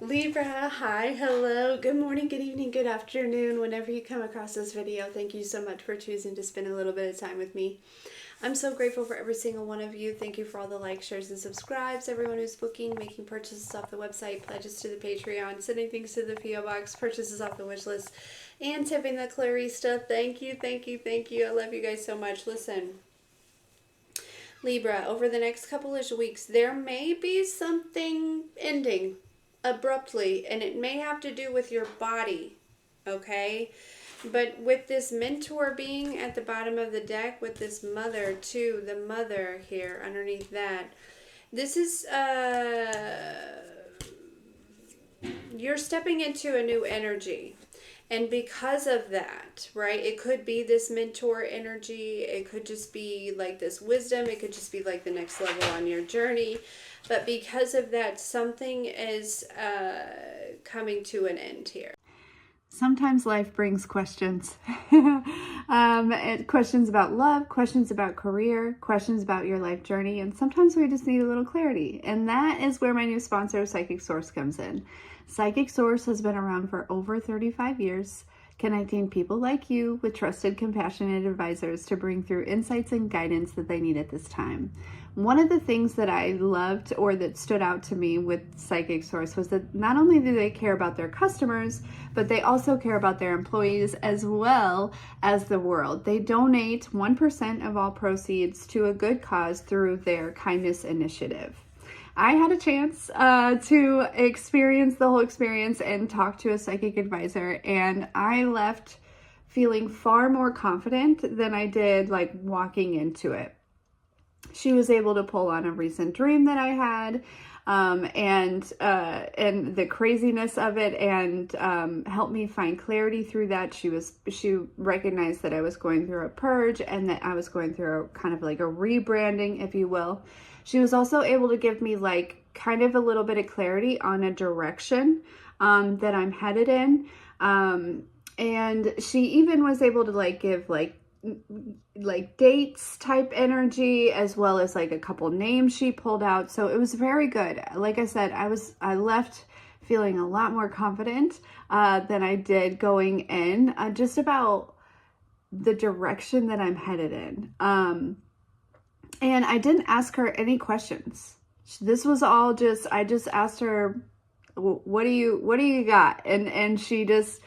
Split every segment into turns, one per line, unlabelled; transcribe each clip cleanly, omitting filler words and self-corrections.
Libra, hi, hello, good morning, good evening, good afternoon, whenever you come across this video. Thank you so much for choosing to spend a little bit of time with me. I'm so grateful for every single one of you. Thank you for all the likes, shares, and subscribes. Everyone who's booking, making purchases off the website, pledges to the Patreon, sending things to the PO box, purchases off the wish list, and tipping the Clarista. Thank you, thank you, thank you. I love you guys so much. Listen, Libra, over the next couple of weeks, there may be something ending abruptly, and it may have to do with your body, okay? But with this mentor being at the bottom of the deck, with this mother too, the mother here underneath that, this is, you're stepping into a new energy. And because of that, right, it could be this mentor energy. It could just be like this wisdom. It could just be like the next level on your journey. But because of that, something is coming to an end here. Sometimes life brings questions. Questions about love, questions about career, questions about your life journey, and sometimes we just need a little clarity. And that is where my new sponsor, Psychic Source, comes in. Psychic Source has been around for over 35 years, connecting people like you with trusted, compassionate advisors to bring through insights and guidance that they need at this time. One of the things that I loved or that stood out to me with Psychic Source was that not only do they care about their customers, but they also care about their employees as well as the world. They donate 1% of all proceeds to a good cause through their kindness initiative. I had a chance to experience the whole experience and talk to a psychic advisor, and I left feeling far more confident than I did like walking into it. She was able to pull on a recent dream that I had, and the craziness of it, and help me find clarity through that. She recognized that I was going through a purge and that I was going through kind of like a rebranding, if you will. She was also able to give me like kind of a little bit of clarity on a direction that I'm headed in, and she even was able to like give like dates type energy, as well as like a couple names she pulled out. So it was very good. Like I said, I left feeling a lot more confident than I did going in, just about the direction that I'm headed in. And I didn't ask her any questions. This was all just, I just asked her, what do you got? And she just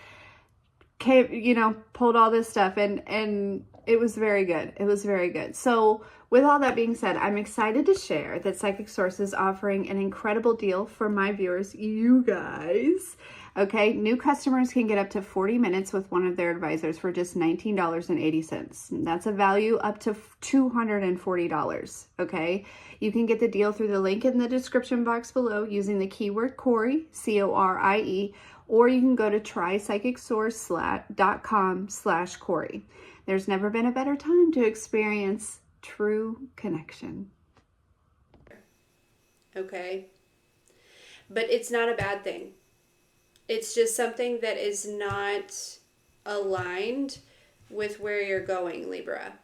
came, pulled all this stuff, and it was very good. It was very good. So with all that being said, I'm excited to share that Psychic Source is offering an incredible deal for my viewers, you guys. Okay, new customers can get up to 40 minutes with one of their advisors for just $19.80. That's a value up to $240, okay? You can get the deal through the link in the description box below using the keyword Corie, C-O-R-I-E, or you can go to trypsychicsource.com/Corie. There's never been a better time to experience true connection. Okay? But it's not a bad thing. It's just something that is not aligned with where you're going, Libra.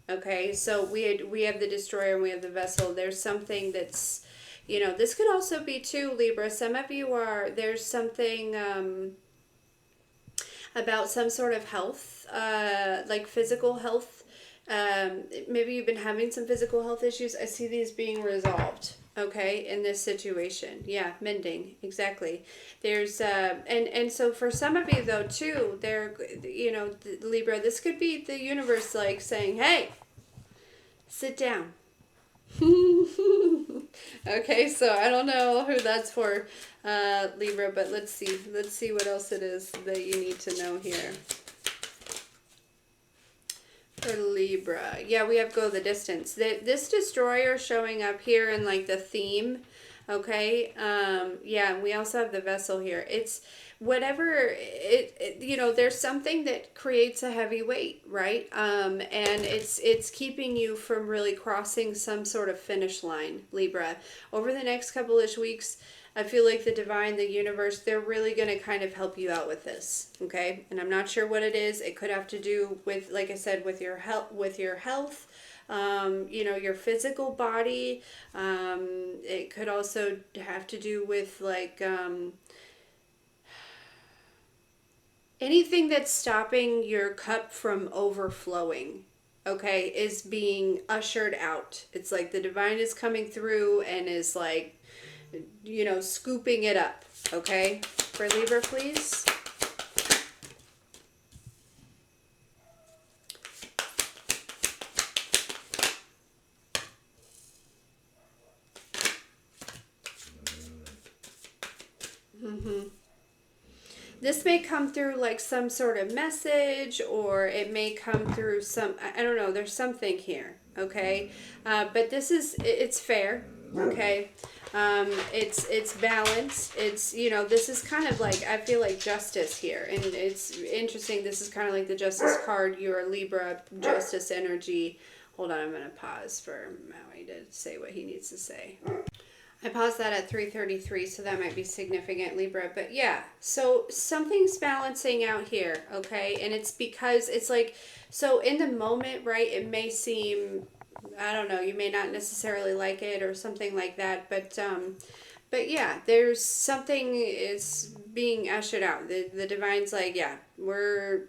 Okay? So we have the destroyer and we have the vessel. There's something that's, this could also be too, Libra. Some of you there's something about some sort of health, like physical health. Maybe you've been having some physical health issues. I see these being resolved, okay, in this situation. Yeah, mending, exactly. There's, and so for some of you though too, Libra, this could be the universe like saying, hey, sit down. Okay, so I don't know who that's for, Libra, but let's see what else it is that you need to know here for Libra. Yeah, we have go the distance. This destroyer showing up here in like the theme, okay? Yeah, we also have the vessel here. It's whatever there's something that creates a heavy weight, right? And it's keeping you from really crossing some sort of finish line, Libra. Over the next couple-ish weeks, I feel like the divine, the universe, they're really going to kind of help you out with this, okay? And I'm not sure what it is. It could have to do with, like I said, with your health, you know, your physical body. It could also have to do with like anything that's stopping your cup from overflowing, okay, is being ushered out. It's like the divine is coming through and is like, you know, scooping it up, okay? For Libra, please. This may come through like some sort of message, or it may come through some, I don't know, there's something here, okay? But this is, it's fair, okay? It's balanced. It's, you know, this is kind of like, I feel like justice here. And it's interesting, this is kind of like the justice card, your Libra justice energy. Hold on, I'm going to pause for Maui to say what he needs to say. I paused that at 3:33, so that might be significant, Libra. But yeah, so something's balancing out here, okay? And it's because it's like, so in the moment, right, it may seem, I don't know, you may not necessarily like it or something like that, but yeah, there's something is being ushered out. The divine's like, yeah, we're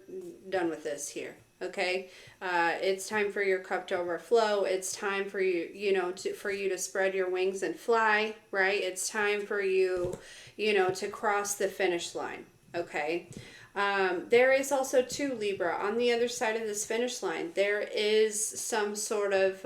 done with this here. Okay, it's time for your cup to overflow. It's time for you, you know, for you to spread your wings and fly. Right? It's time for you, you know, to cross the finish line. Okay. There is also too, Libra, on the other side of this finish line. There is some sort of,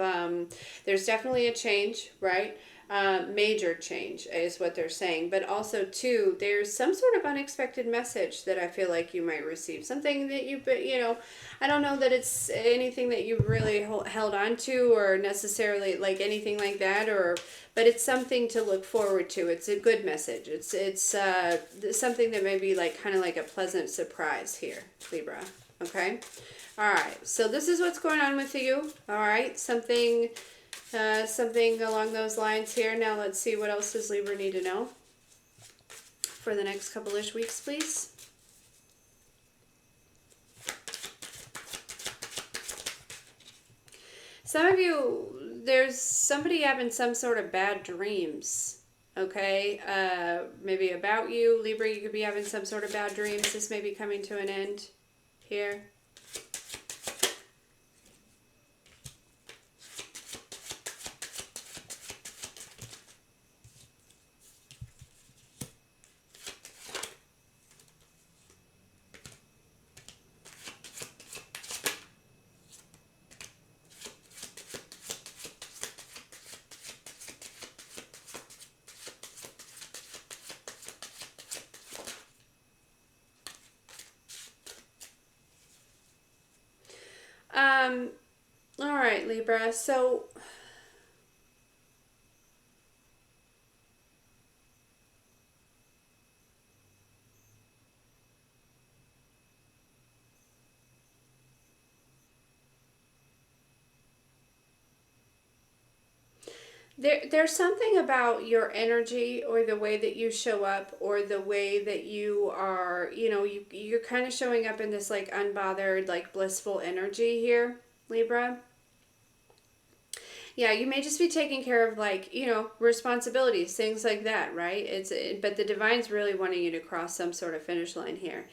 there's definitely a change, right? Major change is what they're saying, but also too, there's some sort of unexpected message that I feel like you might receive. Something that you know, I don't know that it's anything that you really held on to or necessarily like anything like that, or but it's something to look forward to. It's a good message. It's something that may be like kind of like a pleasant surprise here, Libra. Okay, all right. So this is what's going on with you. All right, something along those lines here. Now let's see, what else does Libra need to know for the next couple-ish weeks, please. Some of you, there's somebody having some sort of bad dreams, okay? Maybe about you, Libra, you could be having some sort of bad dreams. This may be coming to an end here. All right, Libra. So there's something about your energy or the way that you show up or the way that you are, you know, you're kind of showing up in this like unbothered, like blissful energy here, Libra. Yeah, you may just be taking care of like, you know, responsibilities, things like that, right? But the divine's really wanting you to cross some sort of finish line here.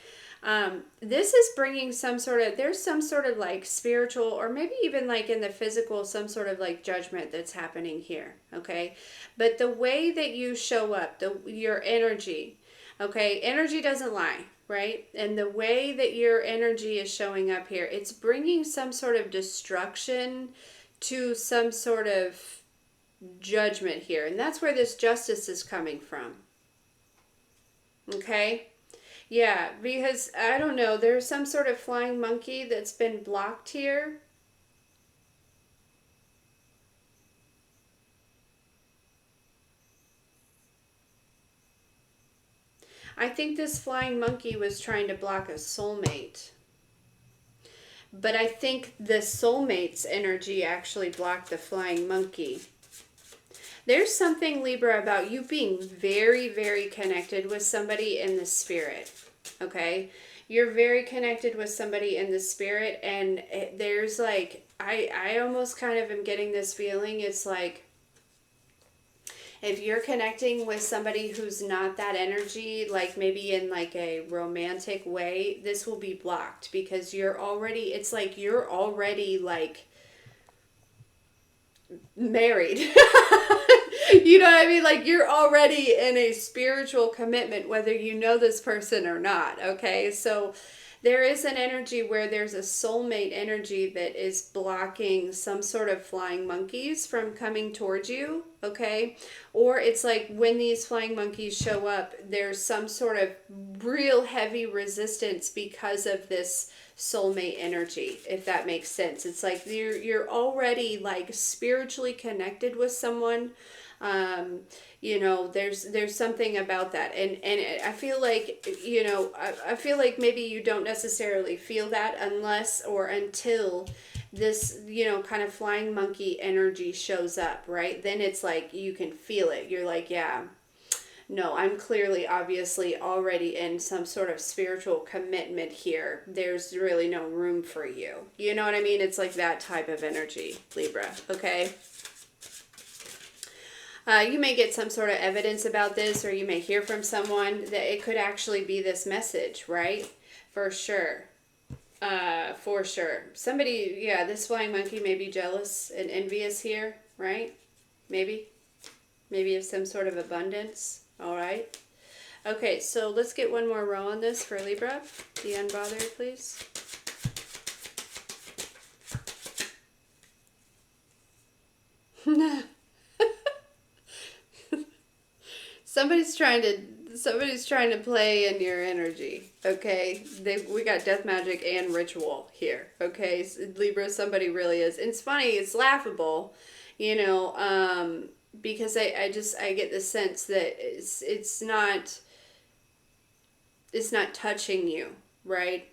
This is bringing some sort of, there's some sort of like spiritual or maybe even like in the physical, some sort of like judgment that's happening here, okay? But the way that you show up, your energy, okay? Energy doesn't lie, right? And the way that your energy is showing up here, it's bringing some sort of destruction to some sort of judgment here. And that's where this justice is coming from. Okay? Yeah, because, I don't know, there's some sort of flying monkey that's been blocked here. I think this flying monkey was trying to block a soulmate. But I think the soulmate's energy actually blocked the flying monkey. There's something, Libra, about you being very, very connected with somebody in the spirit, okay? You're very connected with somebody in the spirit, and there's like, I almost kind of am getting this feeling. It's like, if you're connecting with somebody who's not that energy, like maybe in like a romantic way, this will be blocked because it's like you're already like married. You know what I mean? Like you're already in a spiritual commitment, whether you know this person or not. Okay. So there is an energy where there's a soulmate energy that is blocking some sort of flying monkeys from coming towards you. Okay. Or it's like when these flying monkeys show up, there's some sort of real heavy resistance because of this soulmate energy, if that makes sense. It's like you're already like spiritually connected with someone. You know, there's something about that, and I feel like, you know, I feel like maybe you don't necessarily feel that unless or until this, you know, kind of flying monkey energy shows up, right? Then it's like you can feel it. You're like, yeah, no, I'm clearly, obviously, already in some sort of spiritual commitment here. There's really no room for you. You know what I mean? It's like that type of energy, Libra, okay? You may get some sort of evidence about this, or you may hear from someone that it could actually be this message, right? For sure. For sure. Somebody, yeah, this flying monkey may be jealous and envious here, right? Maybe. Maybe of some sort of abundance. All right. Okay, so let's get one more row on this for Libra. Be unbothered, please. Somebody's trying to play in your energy. Okay, we got death magic and ritual here. Okay, so Libra, somebody really is. And it's funny, it's laughable, you know, because I get the sense that it's not touching you, right?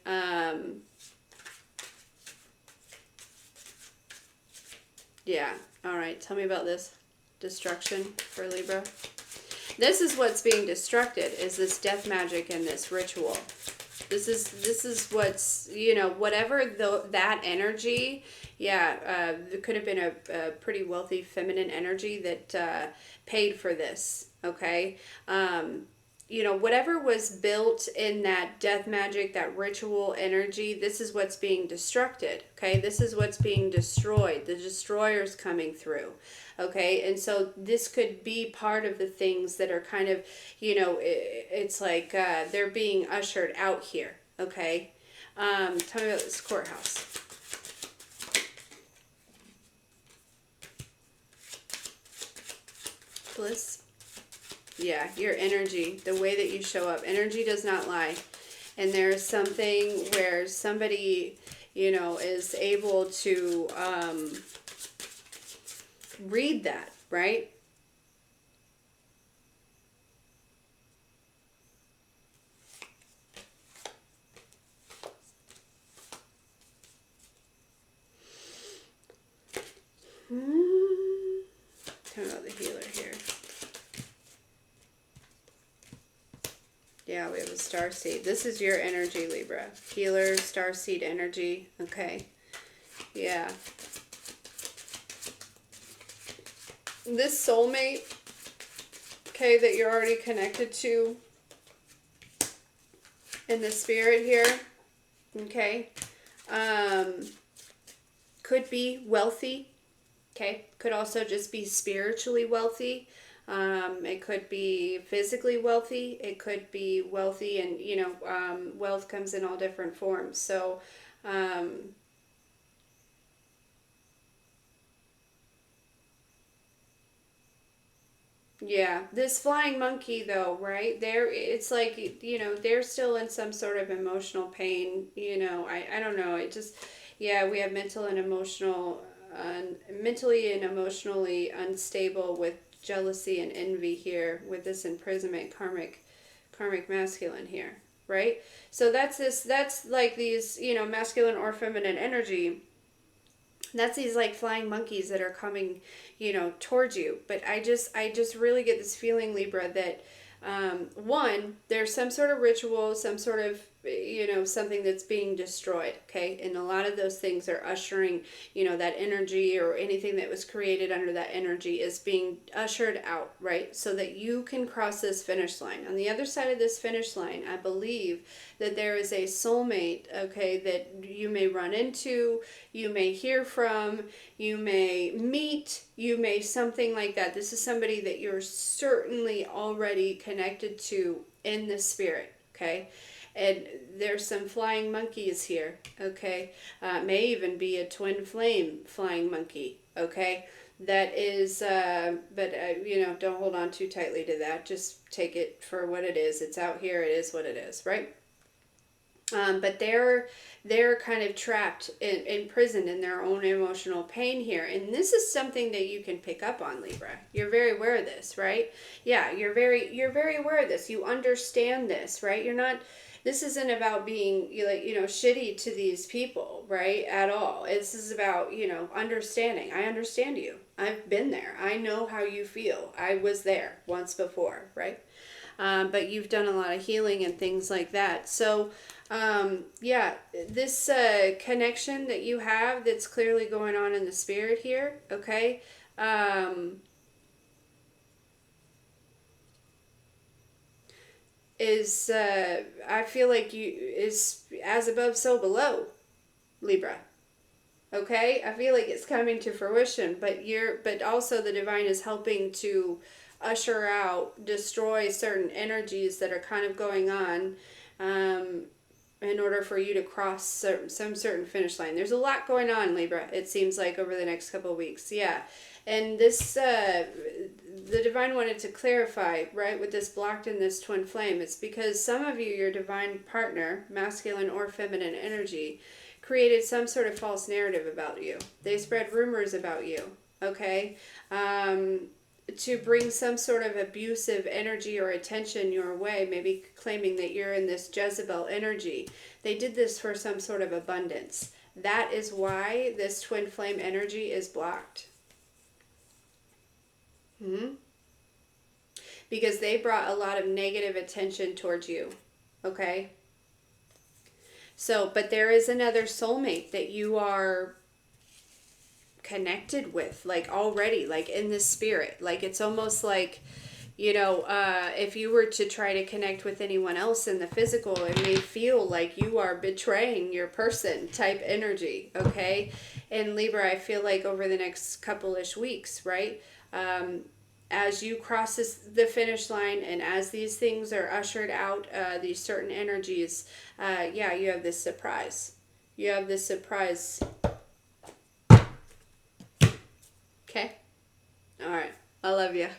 Yeah. All right. Tell me about this destruction for Libra. This is what's being destructed, is this death magic and this ritual. This is what's, you know, whatever that energy, yeah, there could have been a pretty wealthy feminine energy that paid for this, okay? You know, whatever was built in that death magic, that ritual energy, this is what's being destructed, okay? This is what's being destroyed. The destroyer's coming through, okay? And so this could be part of the things that are kind of, you know, it's like they're being ushered out here, okay? Tell me about this courthouse. Bliss. Yeah, your energy, the way that you show up. Energy does not lie. And there's something where somebody, you know, is able to read that, right? Tell me about the healer here. Yeah, we have a starseed. This is your energy, Libra. Healer, starseed energy. Okay. Yeah. This soulmate, okay, that you're already connected to in the spirit here, okay, could be wealthy, okay, could also just be spiritually wealthy. It could be physically wealthy. It could be wealthy, and, you know, wealth comes in all different forms. So, yeah, this flying monkey though, right? It's like, you know, they're still in some sort of emotional pain, you know. I don't know. It just, yeah, we have mentally and emotionally unstable with jealousy and envy here with this imprisonment, karmic masculine here, right? So that's like these, you know, masculine or feminine energy. That's these like flying monkeys that are coming, you know, towards you. But I just really get this feeling, Libra, that one, there's some sort of ritual, some sort of you know, something that's being destroyed, okay? And a lot of those things are ushering, you know, that energy, or anything that was created under that energy is being ushered out, right? So that you can cross this finish line. On the other side of this finish line, I believe that there is a soulmate, okay, that you may run into, you may hear from, you may meet, you may something like that. This is somebody that you're certainly already connected to in the spirit, okay? And there's some flying monkeys here, okay? May even be a twin flame flying monkey, okay? That is, you know, don't hold on too tightly to that. Just take it for what it is. It's out here. It is what it is, right? But they're kind of trapped and imprisoned in their own emotional pain here, and this is something that you can pick up on, Libra. You're very aware of this, right? Yeah, you're very aware of this. You understand this, right? You're not. This isn't about being, like, you know, shitty to these people, right? At all. This is about, you know, understanding. I understand you. I've been there. I know how you feel. I was there once before, right? But you've done a lot of healing and things like that. So, yeah, this connection that you have that's clearly going on in the spirit here, okay? Is I feel like you is as above, so below, Libra. Okay, I feel like it's coming to fruition, but also the divine is helping to usher out, destroy certain energies that are kind of going on, um, in order for you to cross some certain finish line. There's a lot going on, Libra, it seems like, over the next couple of weeks. Yeah. And this, the divine wanted to clarify, right, with this blocked in this twin flame. It's because some of you, your divine partner, masculine or feminine energy, created some sort of false narrative about you. They spread rumors about you, okay? To bring some sort of abusive energy or attention your way, maybe claiming that you're in this Jezebel energy. They did this for some sort of abundance. That is why this twin flame energy is blocked. Because they brought a lot of negative attention towards you, okay? So, but there is another soulmate that you are connected with, like, already, like, in the spirit. Like, it's almost like, you know, if you were to try to connect with anyone else in the physical, it may feel like you are betraying your person type energy, okay? And Libra, I feel like over the next couple-ish weeks, right? As you cross the finish line, and as these things are ushered out, these certain energies, yeah, you have this surprise. You have this surprise. Okay? All right. I love you.